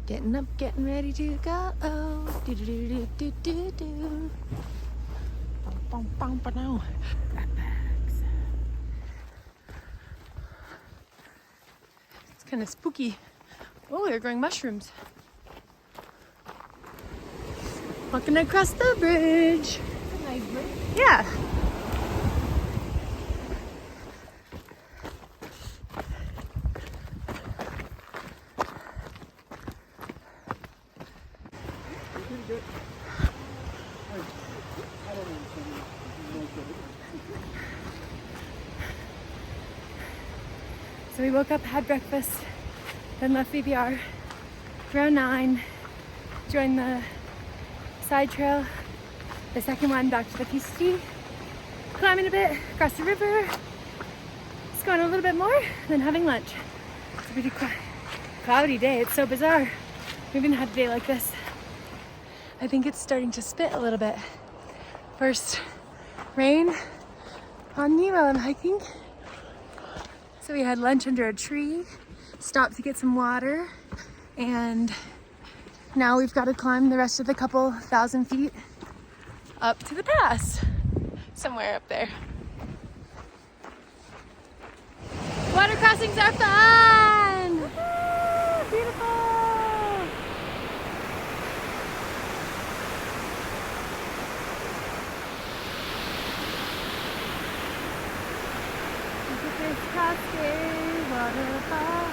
Getting up, getting ready to go. Do do do do do do do. Bum, bum, bum, bum. Backpacks. It's kind of spooky. Oh, they're growing mushrooms. Walking across the bridge. That's a nice bridge. Yeah. So we woke up, had breakfast, then left VBR around 9, joined the side trail, the second one back to the PCT, climbing a bit, across the river, just going a little bit more, then having lunch. It's a pretty cloudy day, it's so bizarre. We haven't had a day like this. I think it's starting to spit a little bit. First rain on me while I'm hiking. So we had lunch under a tree, stopped to get some water, and now we've got to climb the rest of the couple thousand feet up to the pass, somewhere up there. Water crossings are fun! Woo-hoo! Beautiful! This cascade waterfall,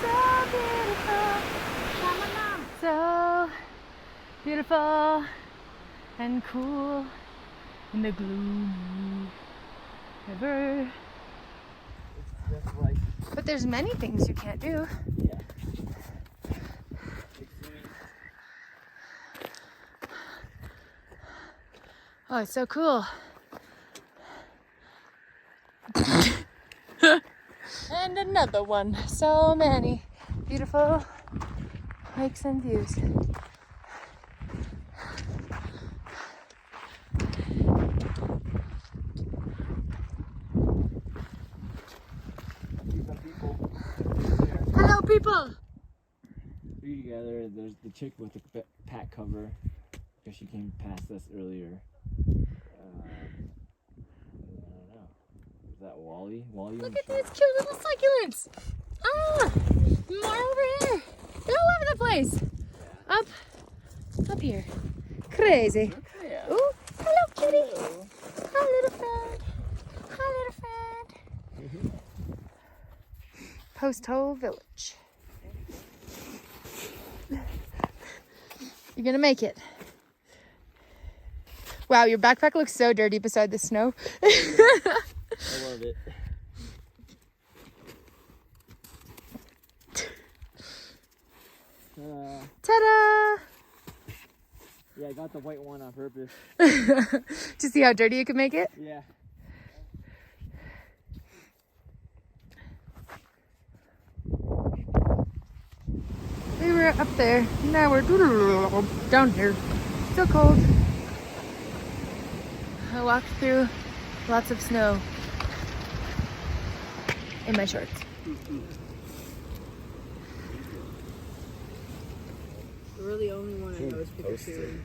so beautiful, so beautiful and cool in the gloomy river. It's just like, But there's many things you can't do. yeah. Oh, it's so cool. And another one. So many beautiful lakes and views. Hello, people. We together. There's the chick with the pack cover, because she came past us earlier. I don't know. Is that Wally? Look at these cute little succulents. Ah, more over here. They're all over the place. Up here. Crazy. Yeah. Ooh, hello, kitty. Hi, little friend. Hi, little friend. Post Hole Village. You're gonna make it. Wow, your backpack looks so dirty beside the snow. I love it. Ta-da! Yeah, I got the white one on purpose. To see how dirty you can make it? Yeah. We were up there, now we're down here. Still cold. I walked through lots of snow in my shorts. We're the only one I know is Pikachu.